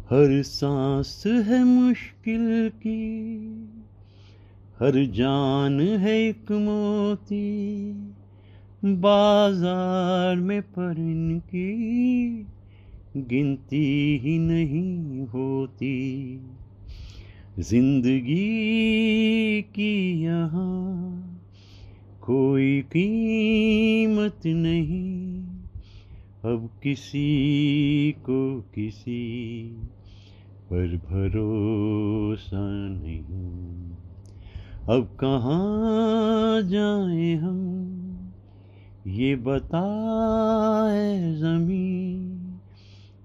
हर सांस है मुश्किल की, हर जान है एक मोती, बाजार में पर इनकी गिनती ही नहीं होती। जिंदगी की यहाँ कोई कीमत नहीं, अब किसी को किसी पर भरोसा नहीं। अब कहाँ जाएं हम, ये बताए ज़मीं,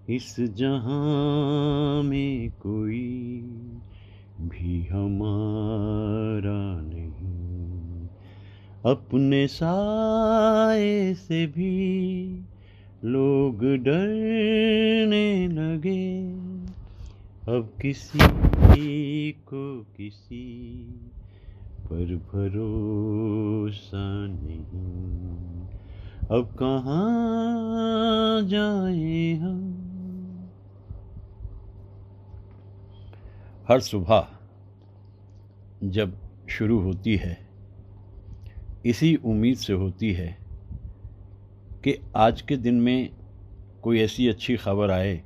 इस जहां में कोई भी हमारा नहीं। अपने साए से भी लोग डरने लगे, अब किसी को किसी पर भरोसा नहीं। अब कहाँ जाएं हम। हर सुबह जब शुरू होती है, इसी उम्मीद से होती है कि आज के दिन में कोई ऐसी अच्छी खबर आए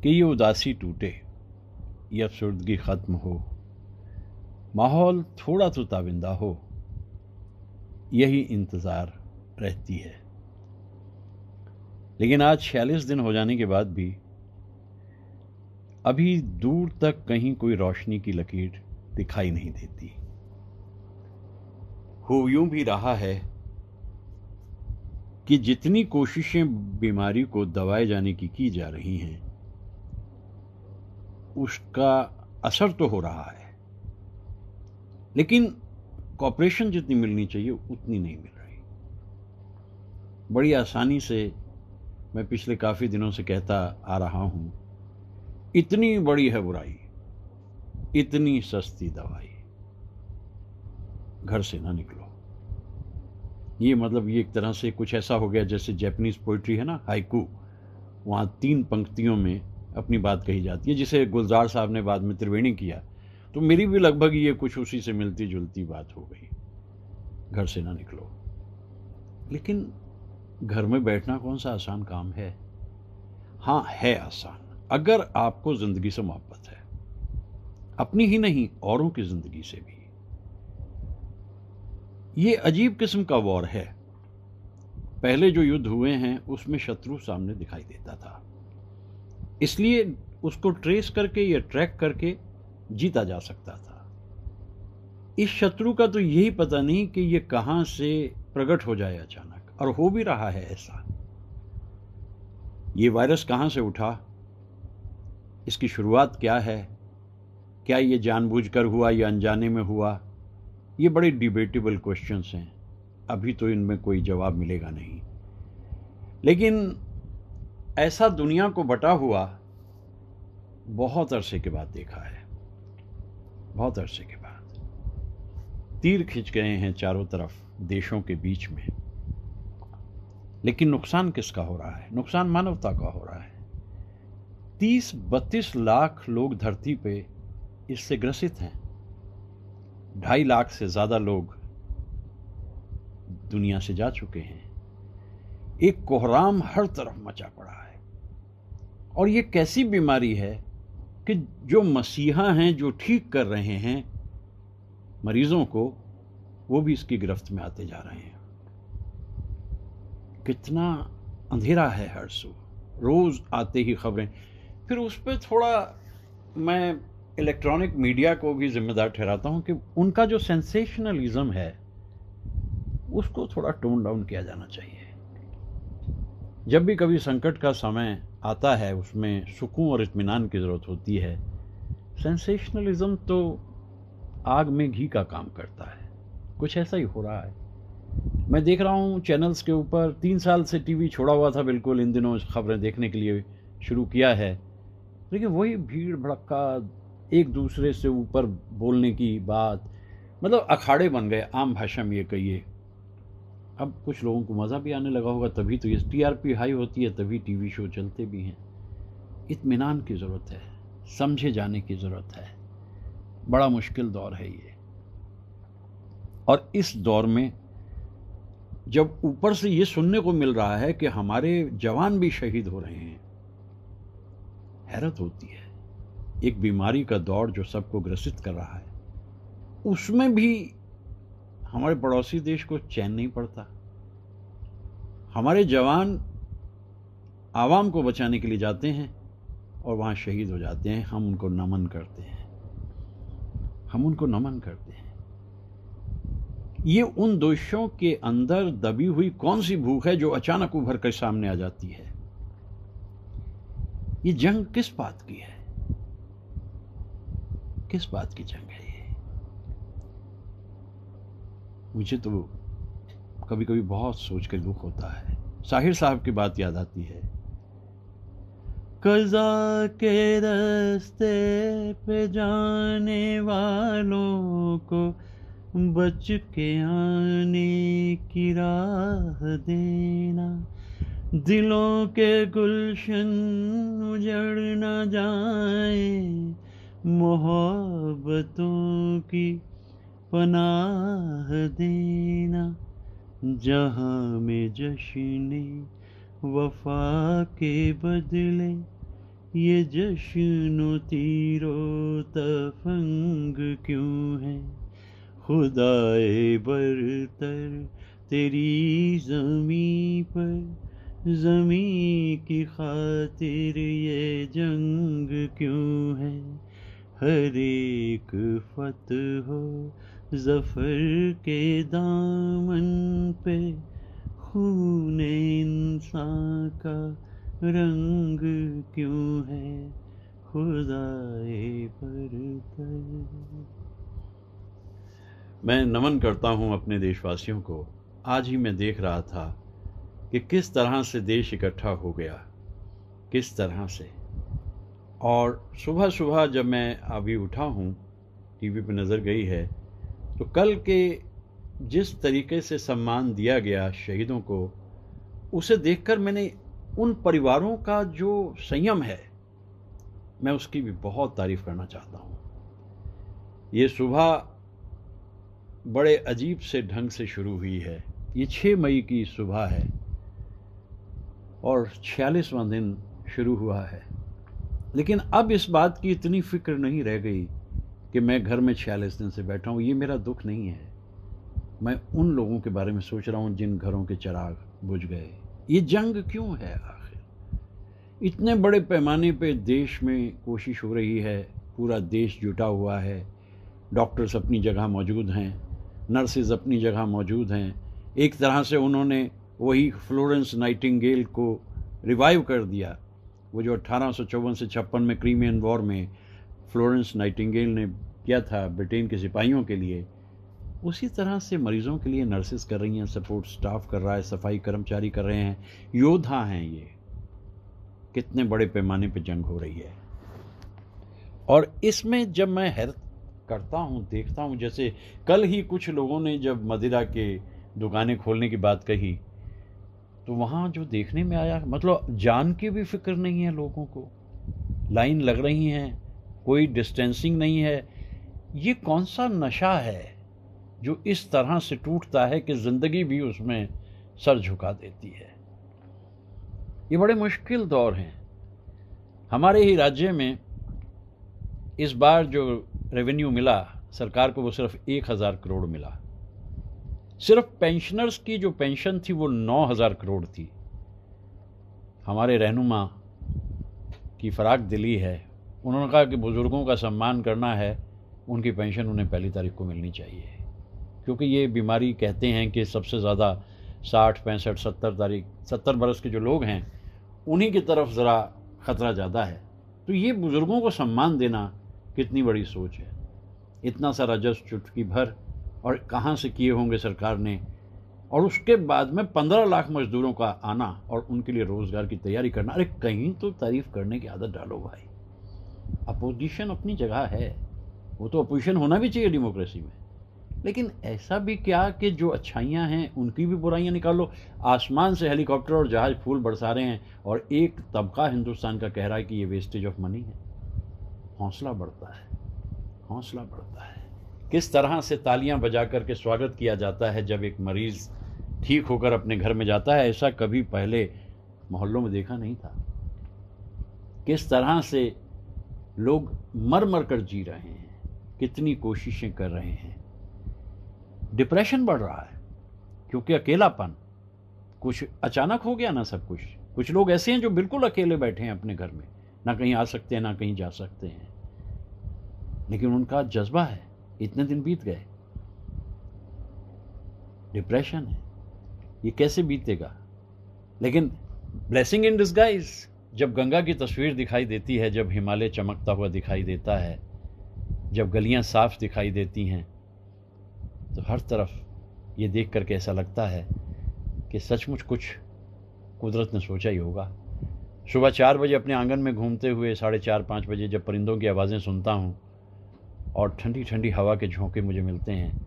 कि ये उदासी टूटे, ये अफसर्दगी ख़त्म हो, माहौल थोड़ा तो ताबिंदा हो। यही इंतज़ार रहती है। लेकिन आज 46 दिन हो जाने के बाद भी अभी दूर तक कहीं कोई रोशनी की लकीर दिखाई नहीं देती। हो यूं भी रहा है कि जितनी कोशिशें बीमारी को दबाए जाने की जा रही हैं, उसका असर तो हो रहा है, लेकिन कॉपरेशन जितनी मिलनी चाहिए उतनी नहीं मिल रही। बड़ी आसानी से मैं पिछले काफ़ी दिनों से कहता आ रहा हूं, इतनी बड़ी है बुराई, इतनी सस्ती दवाई, घर से ना निकलो। ये मतलब ये एक तरह से कुछ ऐसा हो गया जैसे जापानीज पोइट्री है ना, हाइकू, वहाँ 3 पंक्तियों में अपनी बात कही जाती है, जिसे गुलजार साहब ने बाद में त्रिवेणी किया। तो मेरी भी लगभग ये कुछ उसी से मिलती जुलती बात हो गई, घर से ना निकलो। लेकिन घर में बैठना कौन सा आसान काम है? हाँ, है आसान, अगर आपको जिंदगी से मोहब्बत है, अपनी ही नहीं औरों की जिंदगी से भी। ये अजीब किस्म का वॉर है। पहले जो युद्ध हुए हैं उसमें शत्रु सामने दिखाई देता था, इसलिए उसको ट्रेस करके या ट्रैक करके जीता जा सकता था। इस शत्रु का तो यही पता नहीं कि ये कहां से प्रकट हो जाए अचानक, और हो भी रहा है ऐसा। ये वायरस कहां से उठा, इसकी शुरुआत क्या है, क्या ये जानबूझकर हुआ या अनजाने में हुआ, ये बड़े डिबेटेबल क्वेश्चंस हैं। अभी तो इनमें कोई जवाब मिलेगा नहीं। लेकिन ऐसा दुनिया को बटा हुआ बहुत अरसे के बाद देखा है। बहुत अरसे के बाद तीर खिंच गए हैं चारों तरफ देशों के बीच में। लेकिन नुकसान किसका हो रहा है? नुकसान मानवता का हो रहा है। 30-32 लाख लोग धरती पे इससे ग्रसित हैं। 2.5 लाख से ज्यादा लोग दुनिया से जा चुके हैं। एक कोहराम हर तरफ मचा पड़ा है। और ये कैसी बीमारी है कि जो मसीहा हैं, जो ठीक कर रहे हैं मरीजों को, वो भी इसकी गिरफ्त में आते जा रहे हैं। कितना अंधेरा है हर सू, रोज आते ही खबरें। फिर उस पर थोड़ा मैं इलेक्ट्रॉनिक मीडिया को भी जिम्मेदार ठहराता हूं कि उनका जो सेंसेशनलिज्म है उसको थोड़ा टोन डाउन किया जाना चाहिए। जब भी कभी संकट का समय आता है, उसमें सुकून और इत्मीनान की ज़रूरत होती है। सेंसेशनलिज्म तो आग में घी का काम करता है। कुछ ऐसा ही हो रहा है। मैं देख रहा हूँ चैनल्स के ऊपर, 3 साल से टीवी छोड़ा हुआ था बिल्कुल, इन दिनों खबरें देखने के लिए शुरू किया है, लेकिन वही भीड़ भड़क्का, एक दूसरे से ऊपर बोलने की बात, मतलब अखाड़े बन गए, आम भाषा में ये कहिए। अब कुछ लोगों को मज़ा भी आने लगा होगा, तभी तो ये टीआरपी हाई होती है, तभी टीवी शो चलते भी हैं। इत्मीनान की ज़रूरत है, समझे जाने की ज़रूरत है। बड़ा मुश्किल दौर है ये, और इस दौर में जब ऊपर से ये सुनने को मिल रहा है कि हमारे जवान भी शहीद हो रहे हैं, हैरत होती है। एक बीमारी का दौर जो सबको ग्रसित कर रहा है, उसमें भी हमारे पड़ोसी देश को चैन नहीं पड़ता। हमारे जवान आवाम को बचाने के लिए जाते हैं और वहाँ शहीद हो जाते हैं। हम उनको नमन करते हैं, हम उनको नमन करते हैं। ये उन दोषों के अंदर दबी हुई कौन सी भूख है जो अचानक उभर कर सामने आ जाती है? ये जंग किस बात की है? किस बात की जंग है ये? मुझे तो कभी कभी बहुत सोच कर दुख होता है। साहिर साहब की बात याद आती है। कज़ा के रास्ते पे जाने वालों को बच के आने की राह देना, दिलों के गुलशन उजड़ न जाए, मोहब्बतों की पनाह देना, जहाँ में जश्न वफा के बदले ये जश्न तीरो तफंग क्यों है? खुदाए बरतर तेरी ज़मीं पर, ज़मीं की खातिर ये जंग क्यों है? हर एक फतह हो ज़फ़र के दामन पे, खून इंसान का रंग क्यों है? खुदाए बरतर। मैं नमन करता हूँ अपने देशवासियों को। आज ही मैं देख रहा था कि किस तरह से देश इकट्ठा हो गया, किस तरह से। और सुबह सुबह जब मैं अभी उठा हूँ, टीवी पे नज़र गई है, तो कल के जिस तरीके से सम्मान दिया गया शहीदों को, उसे देखकर मैंने उन परिवारों का जो संयम है, मैं उसकी भी बहुत तारीफ़ करना चाहता हूँ। ये सुबह बड़े अजीब से ढंग से शुरू हुई है। ये 6 मई की सुबह है और 46वां दिन शुरू हुआ है। लेकिन अब इस बात की इतनी फिक्र नहीं रह गई कि मैं घर में 46 दिन से बैठा हूँ। ये मेरा दुख नहीं है। मैं उन लोगों के बारे में सोच रहा हूँ जिन घरों के चिराग बुझ गए। ये जंग क्यों है आखिर? इतने बड़े पैमाने पे देश में कोशिश हो रही है, पूरा देश जुटा हुआ है, डॉक्टर्स अपनी जगह मौजूद हैं, नर्सेज अपनी जगह मौजूद हैं। एक तरह से उन्होंने वही फ्लोरेंस नाइटिंगेल को रिवाइव कर दिया। वो जो 1854 से 56 में क्रीमियन वॉर में फ्लोरेंस नाइटिंगेल ने किया था ब्रिटेन के सिपाहियों के लिए, उसी तरह से मरीज़ों के लिए नर्सेज कर रही हैं, सपोर्ट स्टाफ कर रहा है, सफाई कर्मचारी कर रहे हैं, योद्धा हैं ये। कितने बड़े पैमाने पे जंग हो रही है। और इसमें जब मैं हैरत करता हूँ, देखता हूँ, जैसे कल ही कुछ लोगों ने जब मदिरा के दुकानें खोलने की बात कही, तो वहाँ जो देखने में आया, मतलब जान की भी फिक्र नहीं है लोगों को। लाइन लग रही हैं, कोई डिस्टेंसिंग नहीं है। ये कौन सा नशा है जो इस तरह से टूटता है कि ज़िंदगी भी उसमें सर झुका देती है? ये बड़े मुश्किल दौर हैं। हमारे ही राज्य में इस बार जो रेवेन्यू मिला सरकार को, वो सिर्फ 1000 करोड़ मिला। सिर्फ पेंशनर्स की जो पेंशन थी वो 9000 करोड़ थी। हमारे रहनुमा की फराक दिली है, उन्होंने कहा कि बुज़ुर्गों का सम्मान करना है, उनकी पेंशन उन्हें 1 तारीख को मिलनी चाहिए, क्योंकि ये बीमारी कहते हैं कि सबसे ज़्यादा 60, 65, 70 बरस के जो लोग हैं उन्हीं की तरफ ज़रा ख़तरा ज़्यादा है। तो ये बुज़ुर्गों को सम्मान देना कितनी बड़ी सोच है। इतना सारा जस्ट चुटकी भर, और कहाँ से किए होंगे सरकार ने। और उसके बाद में 15 लाख मजदूरों का आना और उनके लिए रोज़गार की तैयारी करना। अरे कहीं तो तारीफ़ करने की आदत डालो भाई। अपोजिशन अपनी जगह है, वो तो अपोजिशन होना भी चाहिए डेमोक्रेसी में, लेकिन ऐसा भी क्या कि जो अच्छाइयाँ हैं उनकी भी बुराइयाँ निकालो। आसमान से हेलीकॉप्टर और जहाज फूल बरसा रहे हैं और एक तबका हिंदुस्तान का कह रहा है कि ये वेस्टेज ऑफ मनी है। हौसला बढ़ता है, हौसला बढ़ता है। किस तरह से तालियां बजा कर के स्वागत किया जाता है जब एक मरीज़ ठीक होकर अपने घर में जाता है, ऐसा कभी पहले मोहल्लों में देखा नहीं था। किस तरह से लोग मर मर कर जी रहे हैं, कितनी कोशिशें कर रहे हैं। डिप्रेशन बढ़ रहा है क्योंकि अकेलापन, कुछ अचानक हो गया ना सब कुछ। कुछ लोग ऐसे हैं जो बिल्कुल अकेले बैठे हैं अपने घर में, ना कहीं आ सकते हैं ना कहीं जा सकते हैं, लेकिन उनका जज्बा है, इतने दिन बीत गए, डिप्रेशन है, ये कैसे बीतेगा। लेकिन ब्लेसिंग इन डिस्गाइज, जब गंगा की तस्वीर दिखाई देती है, जब हिमालय चमकता हुआ दिखाई देता है, जब गलियां साफ दिखाई देती हैं, तो हर तरफ ये देख करके ऐसा लगता है कि सचमुच कुछ कुदरत ने सोचा ही होगा। सुबह 4 बजे अपने आंगन में घूमते हुए 4:30-5 बजे जब परिंदों की आवाज़ें सुनता हूँ और ठंडी ठंडी हवा के झोंके मुझे मिलते हैं।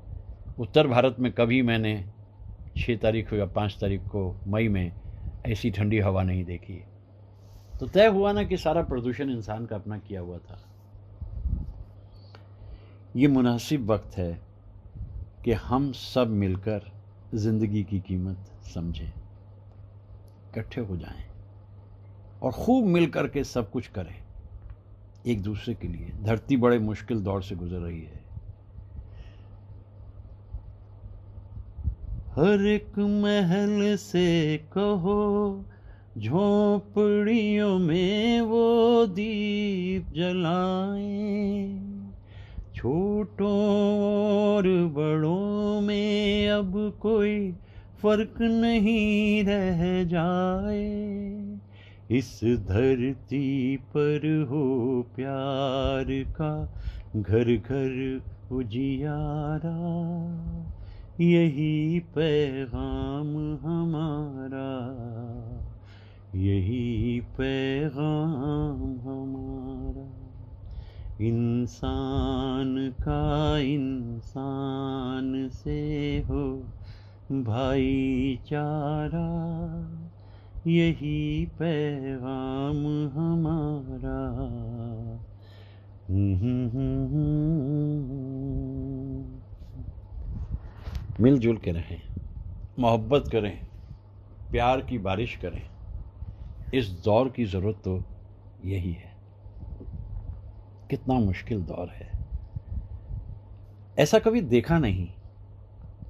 उत्तर भारत में कभी मैंने 6 तारीख या 5 तारीख को मई में ऐसी ठंडी हवा नहीं देखी। तो तय हुआ ना कि सारा प्रदूषण इंसान का अपना किया हुआ था। ये मुनासिब वक्त है कि हम सब मिलकर ज़िंदगी की कीमत समझें, इकट्ठे हो जाएं और खूब मिलकर के सब कुछ करें एक दूसरे के लिए। धरती बड़े मुश्किल दौर से गुजर रही है। हर एक महल से कहो झोपड़ियों में वो दीप जलाएं, छोटों और बड़ों में अब कोई फर्क नहीं रह जाए। इस धरती पर हो प्यार का घर घर उजियारा, यही पैगाम हमारा, यही पैगाम हमारा। इंसान का इंसान से हो भाईचारा, यही पैगाम हमारा। मिलजुल के रहें, मोहब्बत करें, प्यार की बारिश करें। इस दौर की ज़रूरत तो यही है। कितना मुश्किल दौर है, ऐसा कभी देखा नहीं।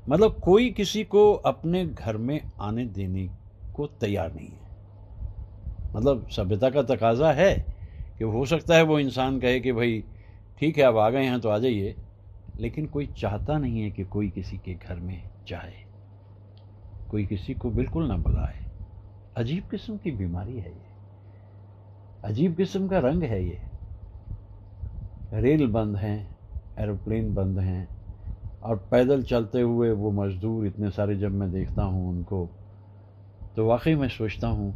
मतलब कोई किसी को अपने घर में आने देने को तैयार नहीं है। मतलब सभ्यता का तकाजा है कि हो सकता है वो इंसान कहे कि भाई ठीक है अब आ गए हैं तो आ जाइए, लेकिन कोई चाहता नहीं है कि कोई किसी के घर में जाए, कोई किसी को बिल्कुल ना बुलाए। अजीब किस्म की बीमारी है ये, अजीब किस्म का रंग है ये। रेल बंद हैं, एरोप्लेन बंद हैं, और पैदल चलते हुए वो मज़दूर इतने सारे जब मैं देखता हूँ उनको, तो वाकई मैं सोचता हूँ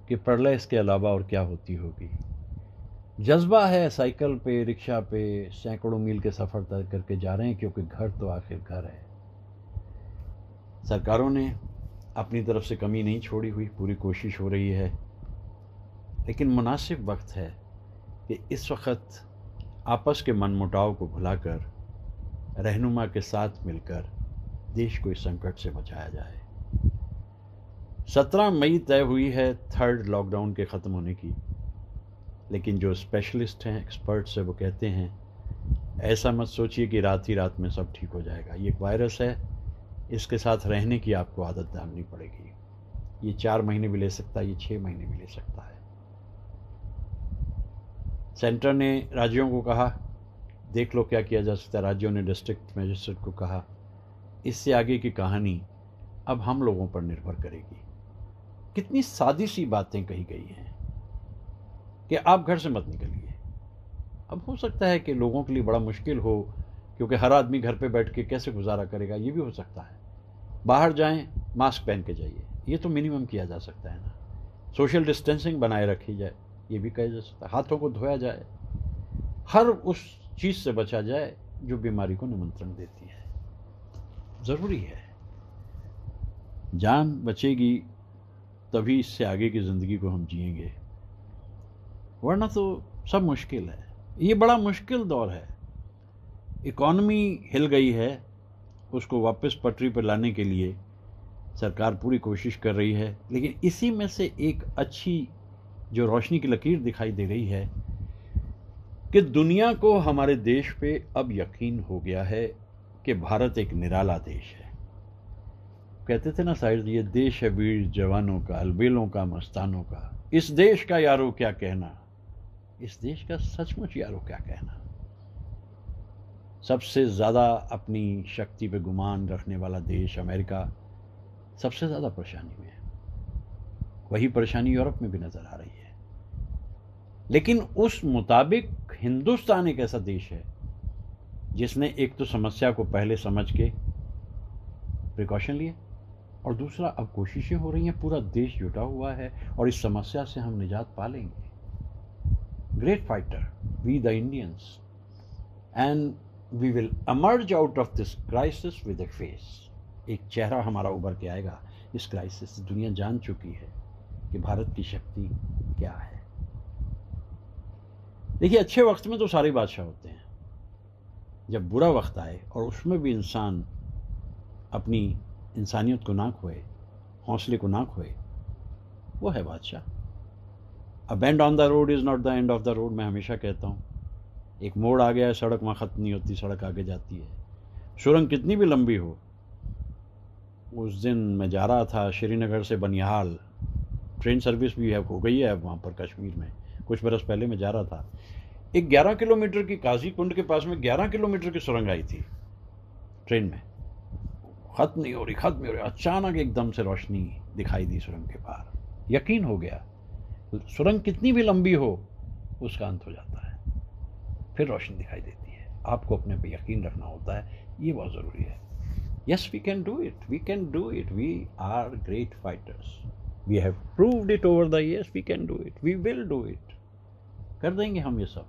कि प्रलय इसके अलावा और क्या होती होगी। जज्बा है, साइकिल पे, रिक्शा पे सैकड़ों मील के सफ़र तय करके जा रहे हैं, क्योंकि घर तो आखिर घर है। सरकारों ने अपनी तरफ से कमी नहीं छोड़ी हुई, पूरी कोशिश हो रही है, लेकिन मुनासिब वक्त है कि इस वक्त आपस के मनमुटाव को भुलाकर रहनुमा के साथ मिलकर देश को इस संकट से बचाया जाए। 17 मई तय हुई है 3rd लॉकडाउन के ख़त्म होने की, लेकिन जो स्पेशलिस्ट हैं, एक्सपर्ट्स हैं, वो कहते हैं ऐसा मत सोचिए कि रात ही रात में सब ठीक हो जाएगा। ये एक वायरस है, इसके साथ रहने की आपको आदत डालनी पड़ेगी। ये 4 महीने भी ले सकता है, ये 6 महीने भी ले सकता है। सेंटर ने राज्यों को कहा देख लो क्या किया जा सकता है। राज्यों ने डिस्ट्रिक्ट मजिस्ट्रेट को कहा इससे आगे की कहानी अब हम लोगों पर निर्भर करेगी। कितनी सादी सी बातें कही गई हैं कि आप घर से मत निकलिए। अब हो सकता है कि लोगों के लिए बड़ा मुश्किल हो, क्योंकि हर आदमी घर पे बैठ के कैसे गुजारा करेगा, ये भी हो सकता है। बाहर जाएं, मास्क पहन के जाइए, ये तो मिनिमम किया जा सकता है ना। सोशल डिस्टेंसिंग बनाए रखी जाए, ये भी कहा जा सकता है। हाथों को धोया जाए, हर उस चीज़ से बचा जाए जो बीमारी को निमंत्रण देती है। ज़रूरी है। जान बचेगी तभी इससे आगे की ज़िंदगी को हम जिएंगे, वरना तो सब मुश्किल है। ये बड़ा मुश्किल दौर है। इकॉनमी हिल गई है, उसको वापस पटरी पर लाने के लिए सरकार पूरी कोशिश कर रही है, लेकिन इसी में से एक अच्छी जो रोशनी की लकीर दिखाई दे रही है कि दुनिया को हमारे देश पे अब यकीन हो गया है कि भारत एक निराला देश है। कहते थे ना शायद, ये देश है वीर जवानों का, अलबेलों का, मस्तानों का। इस देश का यारो क्या कहना, इस देश का सचमुच यारो क्या कहना। सबसे ज़्यादा अपनी शक्ति पे गुमान रखने वाला देश अमेरिका सबसे ज़्यादा परेशानी में है। वही परेशानी यूरोप में भी नज़र आ रही है। लेकिन उस मुताबिक हिंदुस्तान एक ऐसा देश है जिसने एक तो समस्या को पहले समझ के प्रिकॉशन लिए, और दूसरा अब कोशिशें हो रही हैं, पूरा देश जुटा हुआ है और इस समस्या से हम निजात पा लेंगे। Great fighter we the Indians, and we will emerge out of this crisis with a face. एक चेहरा हमारा उभर के आएगा इस क्राइसिस से। दुनिया जान चुकी है कि भारत की शक्ति क्या है। देखिए, अच्छे वक्त में तो सारे बादशाह होते हैं, जब बुरा वक्त आए और उसमें भी इंसान अपनी इंसानियत को ना खोए, हौसले को ना खोए, वो है बादशाह। A bend on the road is not the end of the road, मैं हमेशा कहता हूँ। एक मोड़ आ गया है, सड़क वहाँ ख़त्म नहीं होती, सड़क आगे जाती है। सुरंग कितनी भी लंबी हो। उस दिन मैं जा रहा था श्रीनगर से बनिहाल, ट्रेन सर्विस भी हो गई है वहाँ पर कश्मीर में। कुछ बरस पहले मैं जा रहा था, एक 11 किलोमीटर की, काजी कुंड के पास में 11 किलोमीटर की सुरंग आई थी ट्रेन में, ख़त्म नहीं हो रही, ख़त्म नहीं हो रही। अचानक एकदम से रोशनी दिखाई दी सुरंग के पार। यकीन हो गया, सुरंग कितनी भी लंबी हो उसका अंत हो जाता है, फिर रोशनी दिखाई देती है। आपको अपने पे यकीन रखना होता है, ये बहुत ज़रूरी है। Yes, we can do it, we can do it, we are great fighters, we have proved it over the years, we can do it, we will do it. कर देंगे हम ये सब।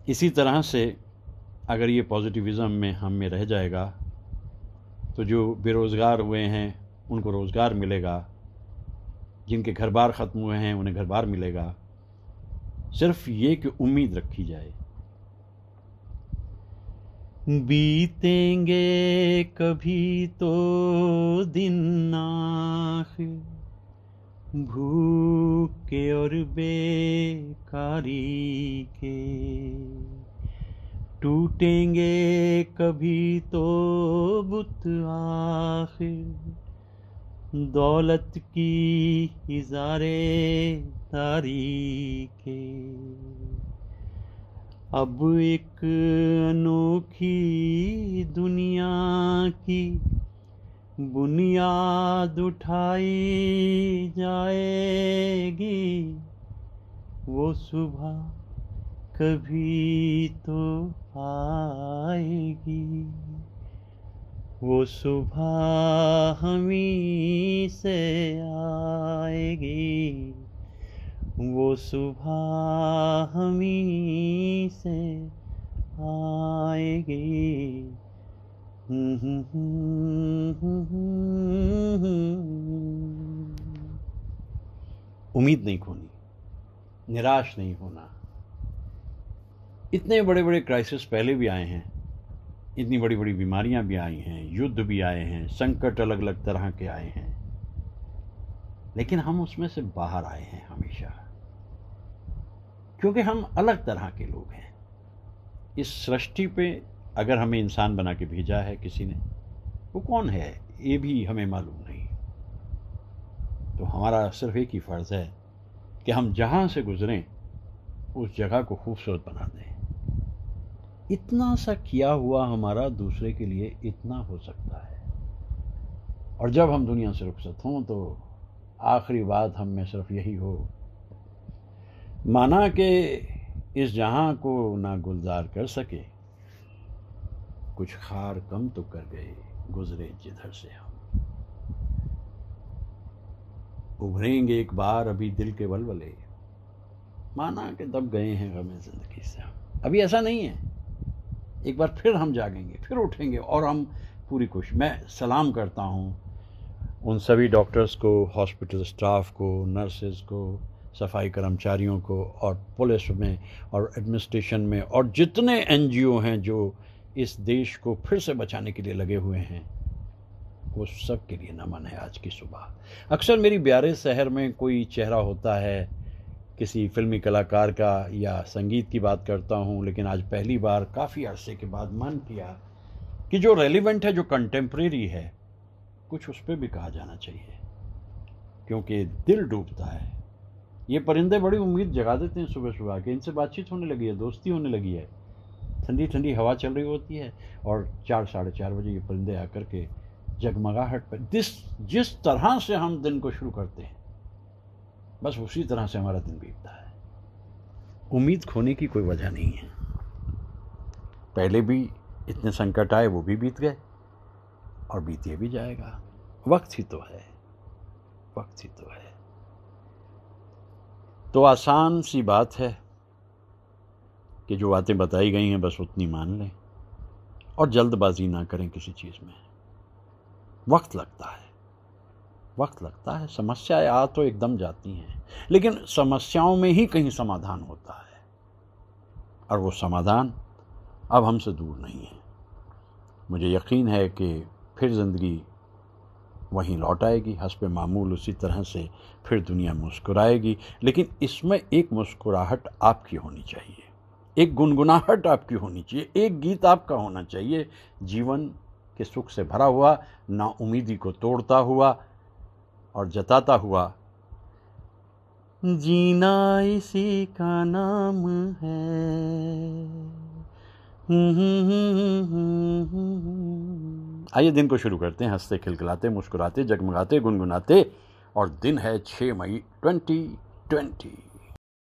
इसी तरह से अगर ये पॉजिटिविज़म में हम में रह जाएगा तो जो बेरोज़गार हुए हैं उनको रोज़गार मिलेगा, जिनके घर बार ख़त्म हुए हैं उन्हें घर बार मिलेगा। सिर्फ ये कि उम्मीद रखी जाए। बीतेंगे कभी तो दिन आखिर, भूखे और बेकारी के, टूटेंगे कभी तो बुत आखिर, दौलत की इज़ारे तारी के। अब एक अनोखी दुनिया की बुनियाद उठाई जाएगी, वो सुबह कभी तो आएगी, वो सुबह हमी से आएगी, वो सुबह हमी से आएगी। उम्मीद नहीं खोनी, निराश नहीं होना। इतने बड़े बड़े क्राइसिस पहले भी आए हैं, इतनी बड़ी बड़ी बीमारियां भी आई हैं, युद्ध भी आए हैं, संकट अलग अलग तरह के आए हैं, लेकिन हम उसमें से बाहर आए हैं हमेशा, क्योंकि हम अलग तरह के लोग हैं। इस सृष्टि पे अगर हमें इंसान बना के भेजा है किसी ने, वो कौन है ये भी हमें मालूम नहीं। तो हमारा सिर्फ एक ही फ़र्ज़ है कि हम जहाँ से गुज़रें उस जगह को खूबसूरत बना दें। इतना सा किया हुआ हमारा दूसरे के लिए इतना हो सकता है। और जब हम दुनिया से रुखसत हों तो आखिरी बात हम में सिर्फ यही हो, माना कि इस जहां को ना गुलजार कर सके, कुछ खार कम तो कर गए गुजरे जिधर से हम। उभरेंगे एक बार अभी दिल के वलवले, माना कि दब गए हैं गमे जिंदगी से हम। अभी ऐसा नहीं है, एक बार फिर हम जागेंगे, फिर उठेंगे और हम पूरी कोशिश। मैं सलाम करता हूँ उन सभी डॉक्टर्स को, हॉस्पिटल स्टाफ को, नर्सेज़ को, सफाई कर्मचारियों को और पुलिस में और एडमिनिस्ट्रेशन में और जितने एनजीओ हैं जो इस देश को फिर से बचाने के लिए लगे हुए हैं, वो सब के लिए नमन है आज की सुबह। अक्सर मेरी ब्यारे शहर में कोई चेहरा होता है किसी फिल्मी कलाकार का या संगीत की बात करता हूँ, लेकिन आज पहली बार काफ़ी अरसे के बाद मन किया कि जो रेलिवेंट है, जो कंटेम्प्रेरी है, कुछ उस पर भी कहा जाना चाहिए, क्योंकि दिल डूबता है। ये परिंदे बड़ी उम्मीद जगा देते हैं सुबह सुबह के, इनसे बातचीत होने लगी है, दोस्ती होने लगी है, ठंडी ठंडी हवा चल रही होती है और 4 साढ़े 4 बजे ये परिंदे आकर के जगमगाहट पर जिस तरह से हम दिन को शुरू करते हैं, बस उसी तरह से हमारा दिन बीतता है। उम्मीद खोने की कोई वजह नहीं है। पहले भी इतने संकट आए, वो भी बीत गए और बीते भी जाएगा। वक्त ही तो है, वक्त ही तो है। तो आसान सी बात है कि जो बातें बताई गई हैं बस उतनी मान लें और जल्दबाजी ना करें किसी चीज़ में। वक्त लगता है, वक्त लगता है। समस्याएं आ तो एकदम जाती हैं, लेकिन समस्याओं में ही कहीं समाधान होता है और वो समाधान अब हमसे दूर नहीं है। मुझे यकीन है कि फिर ज़िंदगी वहीं लौट आएगी, हस्बे मामूल उसी तरह से फिर दुनिया मुस्कुराएगी। लेकिन इसमें एक मुस्कुराहट आपकी होनी चाहिए, एक गुनगुनाहट आपकी होनी चाहिए, एक गीत आपका होना चाहिए, जीवन के सुख से भरा हुआ, नाउमीदी को तोड़ता हुआ और जताता हुआ, जीना इसी का नाम है। आइए दिन को शुरू करते हैं हंसते खिलखिलाते, मुस्कुराते, जगमगाते, गुनगुनाते। और दिन है 6 मई 2020।